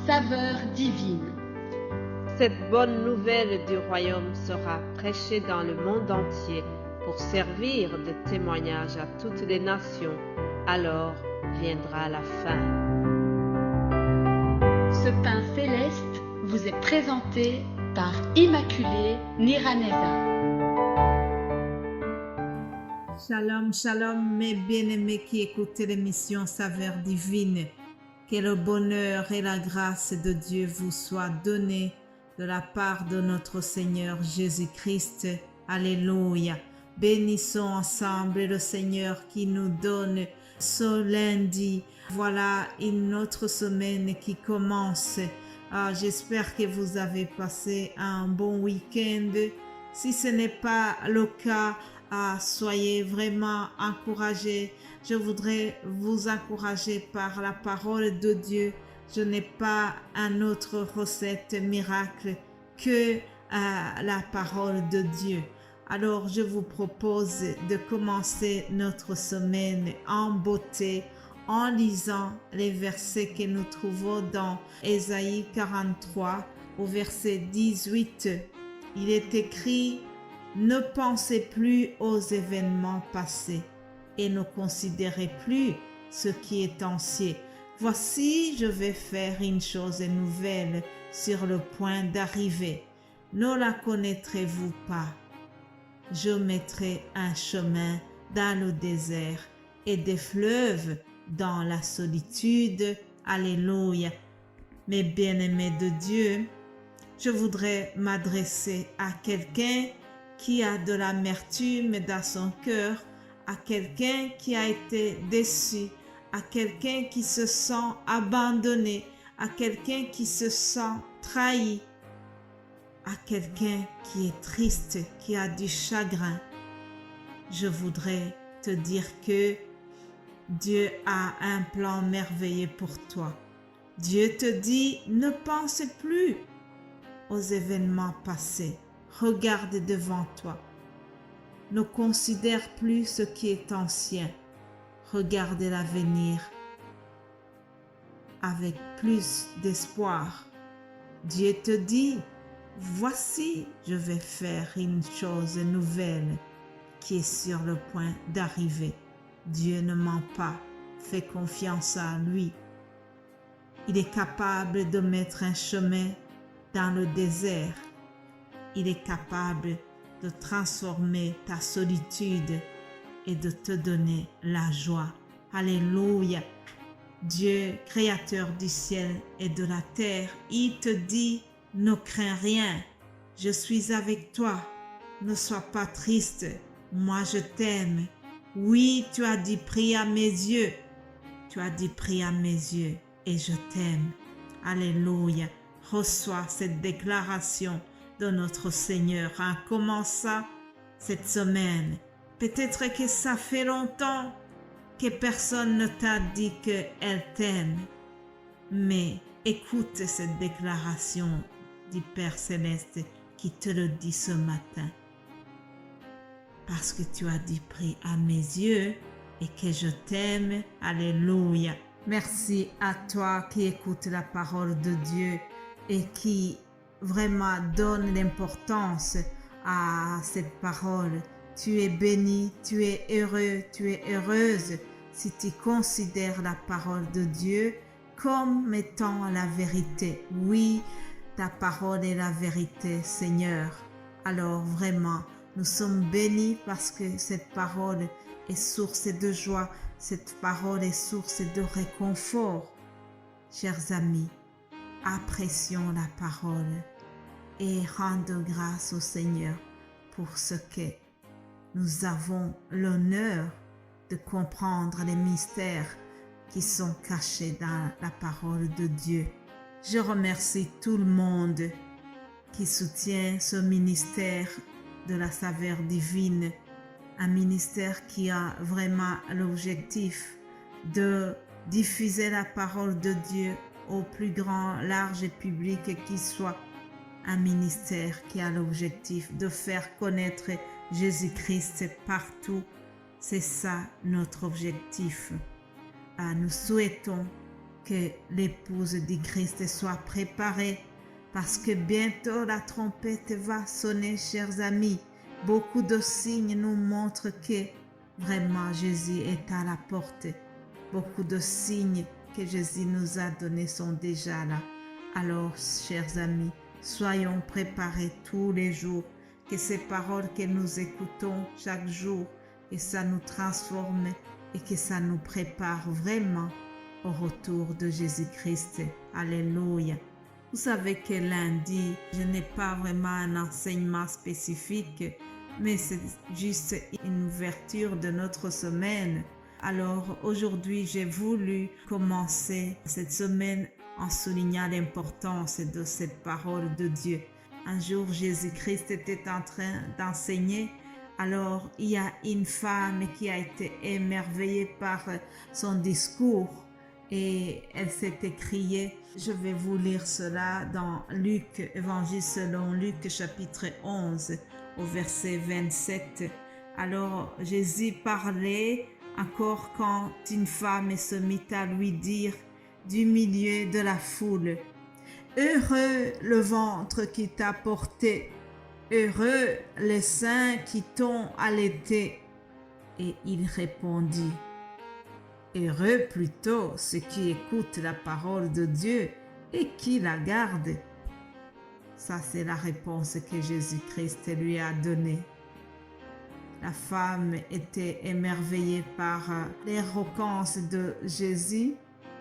saveur divine. Cette bonne nouvelle du royaume sera prêchée dans le monde entier pour servir de témoignage à toutes les nations. Alors viendra la fin. Ce pain céleste vous est présenté par Immaculée Niraneza. Shalom, shalom, mes bien-aimés qui écoutez l'émission Saveur divine. Que le bonheur et la grâce de Dieu vous soient donnés de la part de notre Seigneur Jésus-Christ. Alléluia. Bénissons ensemble le Seigneur qui nous donne ce lundi. Voilà une autre semaine qui commence. J'espère que vous avez passé un bon week-end. Si ce n'est pas le cas, soyez vraiment encouragés. Je voudrais vous encourager par la parole de Dieu. Je n'ai pas une autre recette miracle que la parole de Dieu. Alors je vous propose de commencer notre semaine en beauté en lisant les versets que nous trouvons dans Ésaïe 43 au verset 18. Il est écrit: ne pensez plus aux événements passés et ne considérez plus ce qui est ancien. Voici, je vais faire une chose nouvelle sur le point d'arriver. Ne la connaîtrez-vous pas? Je mettrai un chemin dans le désert et des fleuves dans la solitude. Alléluia. Mes bien-aimés de Dieu, je voudrais m'adresser à quelqu'un qui a de l'amertume dans son cœur, à quelqu'un qui a été déçu, à quelqu'un qui se sent abandonné, à quelqu'un qui se sent trahi, à quelqu'un qui est triste, qui a du chagrin. Je voudrais te dire que Dieu a un plan merveilleux pour toi. Dieu te dit: ne pense plus aux événements passés. Regarde devant toi. Ne considère plus ce qui est ancien. Regarde l'avenir avec plus d'espoir. Dieu te dit: voici, je vais faire une chose nouvelle qui est sur le point d'arriver. Dieu ne ment pas. Fais confiance à lui. Il est capable de mettre un chemin dans le désert. Il est capable de transformer ta solitude et de te donner la joie. Alléluia. Dieu, créateur du ciel et de la terre, il te dit: ne crains rien. Je suis avec toi. Ne sois pas triste. Moi, je t'aime. Oui, tu as dit: prie à mes yeux. Tu as dit: prie à mes yeux et je t'aime. Alléluia. Reçois cette déclaration de notre Seigneur en commençant cette semaine. Peut-être que ça fait longtemps que personne ne t'a dit qu'elle t'aime, mais écoute cette déclaration du Père Céleste qui te le dit ce matin. Parce que tu as dit: prie à mes yeux et que je t'aime. Alléluia. Merci à toi qui écoutes la parole de Dieu et qui vraiment donne l'importance à cette parole. Tu es béni, tu es heureux, tu es heureuse si tu considères la parole de Dieu comme étant la vérité. Oui, ta parole est la vérité, Seigneur. Alors vraiment, nous sommes bénis parce que cette parole est source de joie, cette parole est source de réconfort. Chers amis, apprécions la parole et rendons grâce au Seigneur pour ce que nous avons l'honneur de comprendre les mystères qui sont cachés dans la parole de Dieu. Je remercie tout le monde qui soutient ce ministère de la saveur divine, un ministère qui a vraiment l'objectif de diffuser la parole de Dieu au plus grand, large public qui soit, un ministère qui a l'objectif de faire connaître Jésus-Christ partout. C'est ça notre objectif. Nous souhaitons que l'épouse du Christ soit préparée parce que bientôt la trompette va sonner, chers amis. Beaucoup de signes nous montrent que vraiment Jésus est à la porte. Beaucoup de signes que Jésus nous a donnés sont déjà là. Alors, chers amis, soyons préparés tous les jours, que ces paroles que nous écoutons chaque jour, que ça nous transforme et que ça nous prépare vraiment au retour de Jésus-Christ. Alléluia. Vous savez que lundi, je n'ai pas vraiment un enseignement spécifique, mais c'est juste une ouverture de notre semaine. Alors aujourd'hui, j'ai voulu commencer cette semaine en soulignant l'importance de cette parole de Dieu. Un jour, Jésus-Christ était en train d'enseigner. Alors, il y a une femme qui a été émerveillée par son discours et elle s'est écriée. Je vais vous lire cela dans Luc, Évangile selon Luc, chapitre 11, au verset 27. Alors, Jésus parlait encore quand une femme se mit à lui dire du milieu de la foule: « Heureux le ventre qui t'a porté, heureux les seins qui t'ont allaité. » Et il répondit: « Heureux plutôt ceux qui écoutent la parole de Dieu et qui la gardent. » Ça, c'est la réponse que Jésus-Christ lui a donnée. La femme était émerveillée par l'éloquence de Jésus.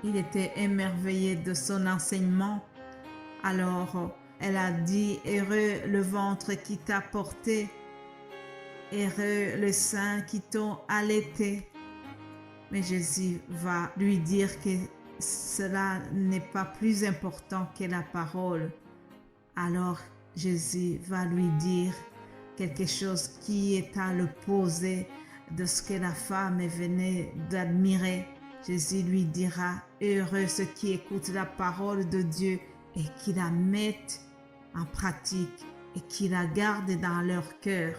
Il était émerveillé de son enseignement. Alors, elle a dit: « Heureux le ventre qui t'a porté, heureux le sein qui t'ont allaité. » Mais Jésus va lui dire que cela n'est pas plus important que la parole. Alors, Jésus va lui dire quelque chose qui est à l'opposé de ce que la femme venait d'admirer. Jésus lui dira: « Heureux ceux qui écoutent la parole de Dieu et qui la mettent en pratique et qui la gardent dans leur cœur. »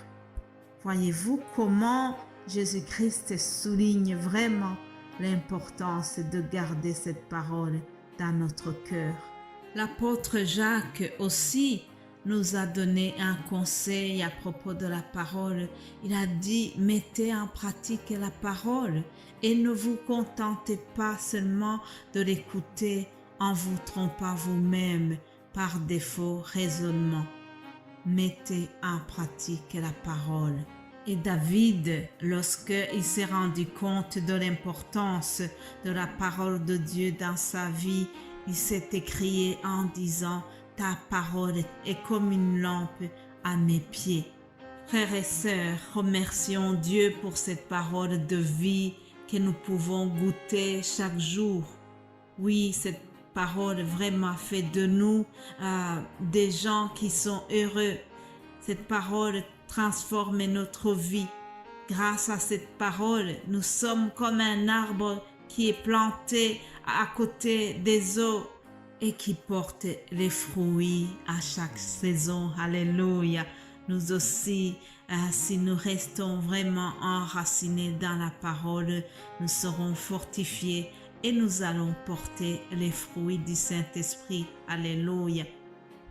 Voyez-vous comment Jésus-Christ souligne vraiment l'importance de garder cette parole dans notre cœur. L'apôtre Jacques aussi nous a donné un conseil à propos de la parole. Il a dit: « Mettez en pratique la parole et ne vous contentez pas seulement de l'écouter en vous trompant vous-même par des faux raisonnements. » Mettez en pratique la parole. Et David, lorsqu'il s'est rendu compte de l'importance de la parole de Dieu dans sa vie, il s'est écrié en disant: « Ta parole est comme une lampe à mes pieds. » Frères et sœurs, remercions Dieu pour cette parole de vie que nous pouvons goûter chaque jour. Oui, cette parole vraiment fait de nous des gens qui sont heureux. Cette parole transforme notre vie. Grâce à cette parole, nous sommes comme un arbre qui est planté à côté des eaux et qui porte les fruits à chaque saison. Alléluia. Nous aussi, si nous restons vraiment enracinés dans la parole, nous serons fortifiés et nous allons porter les fruits du Saint-Esprit. Alléluia.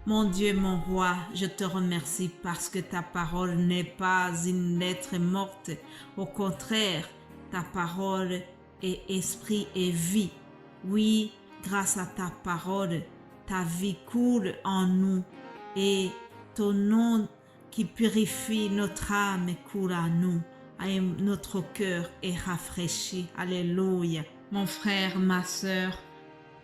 Mon Dieu, mon roi, je te remercie parce que ta parole n'est pas une lettre morte. Au contraire, ta parole est esprit et vie. Oui, grâce à ta parole, ta vie coule en nous et ton nom qui purifie notre âme coule en nous. Et notre cœur est rafraîchi. Alléluia. Mon frère, ma sœur,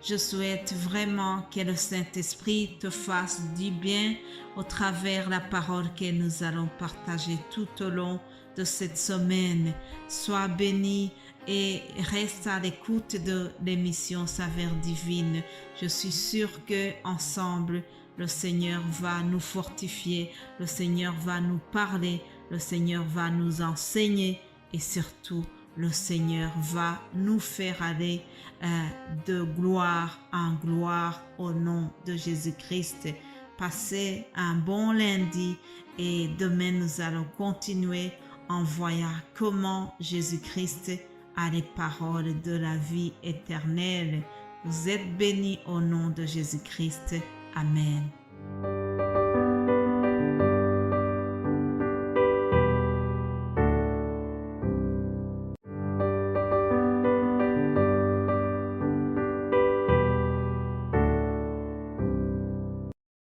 je souhaite vraiment que le Saint-Esprit te fasse du bien au travers la parole que nous allons partager tout au long de cette semaine. Sois béni et reste à l'écoute de l'émission Saveur Divine. Je suis sûre que ensemble, le Seigneur va nous fortifier, le Seigneur va nous parler, le Seigneur va nous enseigner et surtout, le Seigneur va nous faire aller de gloire en gloire au nom de Jésus-Christ. Passez un bon lundi et demain nous allons continuer en voyant comment Jésus-Christ a les paroles de la vie éternelle. Vous êtes bénie au nom de Jésus-Christ. Amen.